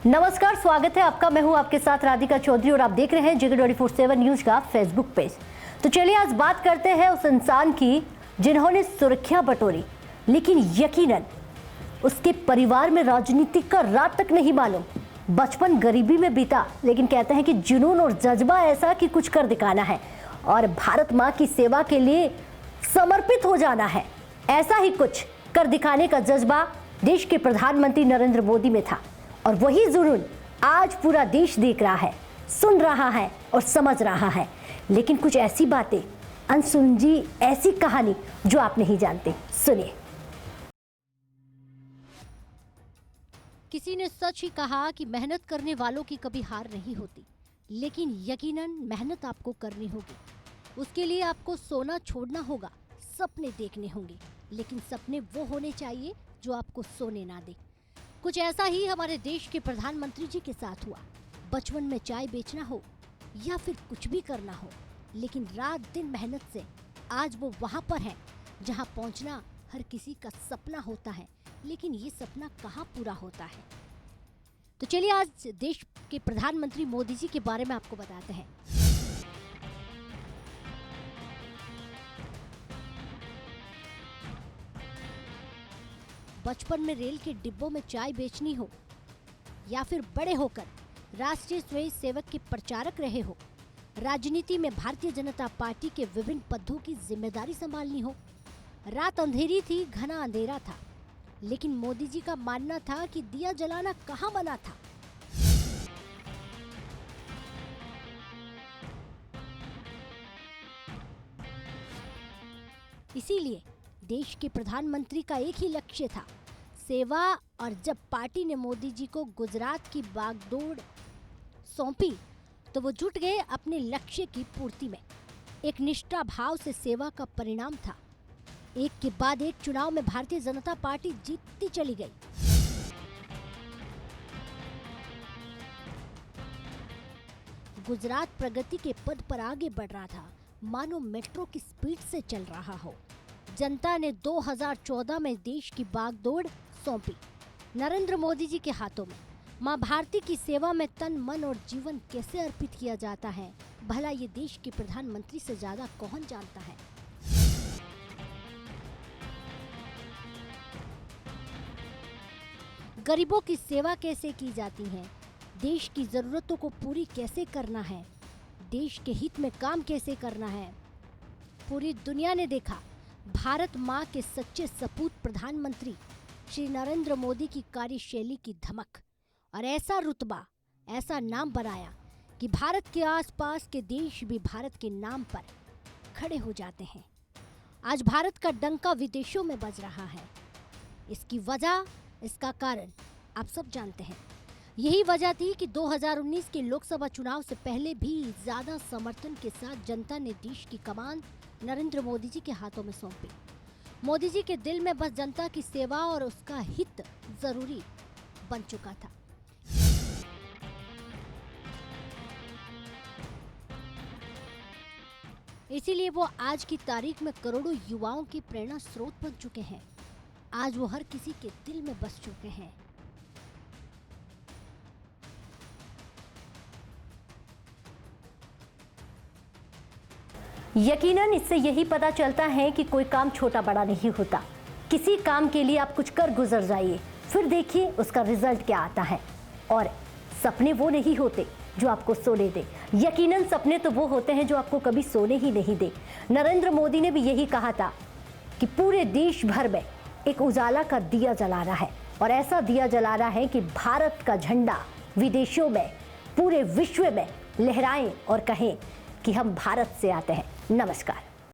नमस्कार, स्वागत है आपका। मैं हूं आपके साथ राधिका चौधरी और आप देख रहे हैं Jigar24/7 न्यूज का फेसबुक पेज। तो चलिए आज बात करते हैं उस इंसान की जिन्होंने सुर्खियां बटोरी, लेकिन यकीनन उसके परिवार में राजनीति का रात तक नहीं मालूम। बचपन गरीबी में बीता, लेकिन कहते हैं कि जुनून और जज्बा ऐसा कि कुछ कर दिखाना है और भारत माँ की सेवा के लिए समर्पित हो जाना है। ऐसा ही कुछ कर दिखाने का जज्बा देश के प्रधानमंत्री नरेंद्र मोदी में था और वही जुनून आज पूरा देश देख रहा है, सुन रहा है और समझ रहा है। लेकिन कुछ ऐसी बातें, अनसुलझी ऐसी कहानी जो आप नहीं जानते, सुनिए। किसी ने सच ही कहा कि मेहनत करने वालों की कभी हार नहीं होती, लेकिन यकीनन मेहनत आपको करनी होगी। उसके लिए आपको सोना छोड़ना होगा, सपने देखने होंगे, लेकिन सपने वो होने चाहिए जो आपको सोने ना दे। कुछ ऐसा ही हमारे देश के प्रधानमंत्री जी के साथ हुआ। बचपन में चाय बेचना हो या फिर कुछ भी करना हो, लेकिन रात दिन मेहनत से आज वो वहाँ पर हैं जहाँ पहुँचना हर किसी का सपना होता है, लेकिन ये सपना कहाँ पूरा होता है। तो चलिए आज देश के प्रधानमंत्री मोदी जी के बारे में आपको बताते हैं। बचपन में रेल के डिब्बों में चाय बेचनी हो या फिर बड़े होकर राष्ट्रीय स्वयं सेवक के प्रचारक रहे हो, राजनीति में भारतीय जनता पार्टी के विभिन्न पदों की जिम्मेदारी संभालनी हो। रात अंधेरी थी, घना अंधेरा था, लेकिन मोदी जी का मानना था कि दिया जलाना कहाँ बना था। इसीलिए देश के प्रधानमंत्री का एक ही लक्ष्य था, सेवा। और जब पार्टी ने मोदी जी को गुजरात की बागडोर सौंपी तो वो जुट गए अपने लक्ष्य की पूर्ति में। एक निष्ठा भाव से सेवा का परिणाम था। एक के बाद एक चुनाव में भारतीय जनता पार्टी जीतती चली गई। गुजरात प्रगति के पद पर आगे बढ़ रहा था, मानो मेट्रो की स्पीड से चल रहा हो। जनता ने 2014 में देश की बागडोर सौंपी नरेंद्र मोदी जी के हाथों में। मां भारती की सेवा में तन मन और जीवन कैसे अर्पित किया जाता है, भला ये देश के प्रधानमंत्री से ज्यादा कौन जानता है। गरीबों की सेवा कैसे की जाती है, देश की जरूरतों को पूरी कैसे करना है, देश के हित में काम कैसे करना है। पूरी दुनिया ने देखा भारत माँ के सच्चे सपूत प्रधानमंत्री श्री नरेंद्र मोदी की कार्यशैली की धमक, और ऐसा रुतबा, ऐसा नाम बनाया कि भारत के आसपास के देश भी भारत के नाम पर खड़े हो जाते हैं। आज भारत का डंका विदेशों में बज रहा है। इसकी वजह, इसका कारण आप सब जानते हैं। यही वजह थी कि 2019 के लोकसभा चुनाव से पहले भी ज्यादा समर्थन के साथ जनता ने देश की कमान नरेंद्र मोदी जी के हाथों में सौंपी। मोदी जी के दिल में बस जनता की सेवा और उसका हित जरूरी बन चुका था। इसीलिए वो आज की तारीख में करोड़ों युवाओं की प्रेरणा स्रोत बन चुके हैं। आज वो हर किसी के दिल में बस चुके हैं। यकीनन इससे यही पता चलता है कि कोई काम छोटा बड़ा नहीं होता। किसी काम के लिए आप कुछ कर गुजर जाइए, फिर देखिए उसका रिजल्ट क्या आता है। और सपने वो नहीं होते जो आपको सोने दे, यकीनन सपने तो वो होते हैं जो आपको कभी सोने ही नहीं दे। नरेंद्र मोदी ने भी यही कहा था कि पूरे देश भर में एक उजाला का दिया जला रहा है, और ऐसा दिया जला रहा है कि भारत का झंडा विदेशों में, पूरे विश्व में लहराएं और कहें कि हम भारत से आते हैं। नमस्कार।